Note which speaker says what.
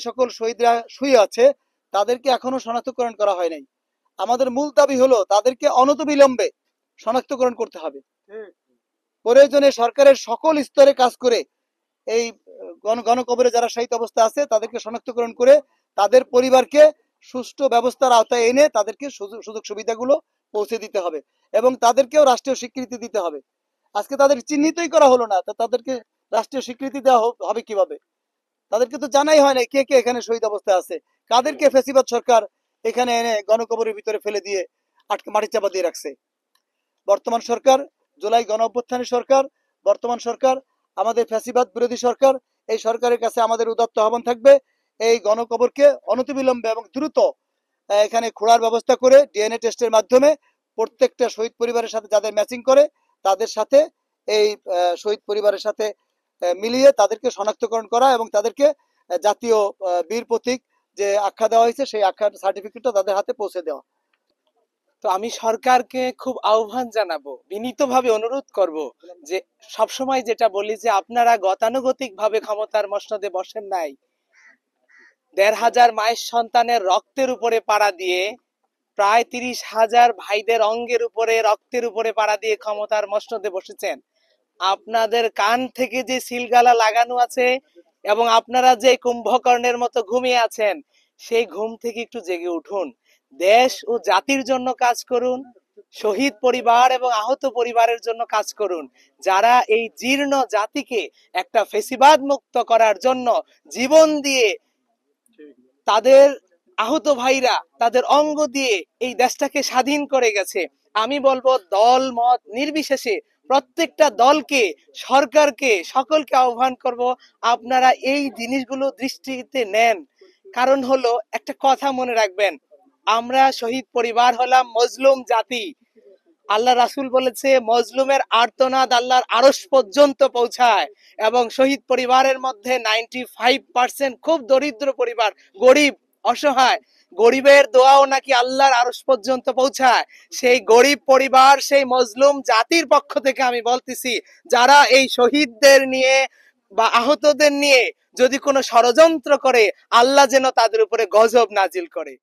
Speaker 1: সকল শহীদরা শুয়ে আছে তাদেরকে এখনো শনাক্তকরণ করা হয় নাই। আমাদের মূল দাবি হলো তাদেরকে অনতিবিলম্বে শনাক্তকরণ করতে হবে। প্রয়োজনে সরকারের সকল স্তরে কাজ করে এই গণকবরে যারা শহীদ অবস্থা আছে তাদেরকে শনাক্তকরণ করে তাদের পরিবারকে সুষ্ঠু ব্যবস্থার আওতায় এনে তাদেরকে সুযোগ সুবিধাগুলো পৌঁছে দিতে হবে এবং তাদেরকেও রাষ্ট্রীয় স্বীকৃতি দিতে হবে। আজকে তাদের চিহ্নিতই করা হলো না, তা তাদেরকে রাষ্ট্রীয় স্বীকৃতি দেওয়া হবে কিভাবে? তাদেরকে তো জানাই হয় না কে কে এখানে শহীদ অবস্থায় আছে, কাদেরকে ফ্যাসিবাদ সরকার এখানে এনে গণকবরের ভিতরে ফেলে দিয়ে মাটি চাপা দিয়ে রাখছে। বর্তমান সরকার, জুলাই গণ অভ্যুত্থানের সরকার, বর্তমান সরকার আমাদের ফ্যাসিবাদ বিরোধী সরকার, এই সরকারের কাছে আমাদের উদাত্ত আহ্বান থাকবে এই গণকবরকে অনতিবিলম্বে এবং দ্রুত এখানে খোঁড়ার ব্যবস্থা করে ডিএনএ টেস্টের মাধ্যমে প্রত্যেকটা শহীদ পরিবারের সাথে যাদের ম্যাচিং করে তাদের সাথে এই শহীদ পরিবারের সাথে মিলিয়ে তাদেরকে শনাক্তকরণ করা এবং তাদেরকে জাতীয় বীর প্রতীক যে আখ্যা দেওয়া হয়েছে সেই আখ্যার সার্টিফিকেটটা তাদের হাতে পৌঁছে দেওয়া।
Speaker 2: তো আমি সরকারকে খুব আহ্বান জানাবো, বিনীতভাবে অনুরোধ করব যে সবসময় যেটা বলি যে আপনারা গতানুগতিক ভাবে ক্ষমতার মসনদে বসেন নাই, ১৫০০ মায়ের সন্তানের রক্তের উপরে পাড়া দিয়ে, প্রায় ৩০,০০০ ভাইদের অঙ্গের উপরে রক্তের উপরে পাড়া দিয়ে ক্ষমতার মসনদে বসেছেন। আপনাদের কান থেকে যে সিলগালা লাগানো আছে এবং আপনারা যে কুম্ভকর্ণের মতো ঘুমিয়ে আছেন সেই ঘুম থেকে একটু জেগে উঠুন, দেশ ও জাতির জন্য কাজ করুন, শহীদ পরিবার এবং আহত পরিবারের জন্য কাজ করুন। যারা এই জীর্ণ জাতিকে একটা ফেসিবাদ মুক্ত করার জন্য জীবন দিয়ে, তাদের আহত ভাইরা তাদের অঙ্গ দিয়ে এই দেশটাকে স্বাধীন করে গেছে, আমি বলবো দল মত নির্বিশেষে প্রত্যেকটা দলকে, সরকারকে, সকলকে আহ্বান করব আপনারা এই জিনিসগুলো দৃষ্টিতে নেন। কারণ হলো একটা কথা মনে রাখবেন, আমরা শহীদ পরিবার হলাম মজলুম জাতি। আল্লাহ রাসূল বলেছে মজলুমের আর্তনাদ আল্লাহর আরশ পর্যন্ত পৌঁছায় এবং শহীদ পরিবারের মধ্যে 95% খুব দরিদ্র পরিবার, গরিব, অসহায়। গরিবের দোয়াও নাকি আল্লাহর আরশ পর্যন্ত পৌঁছায়। সেই গরিব পরিবার, সেই মজলুম জাতির পক্ষ থেকে আমি বলতেছি, যারা এই শহীদদের নিয়ে বা আহতদের নিয়ে যদি কোনো ষড়যন্ত্র করে, আল্লাহ যেন তাদের উপরে গজব নাজিল করে।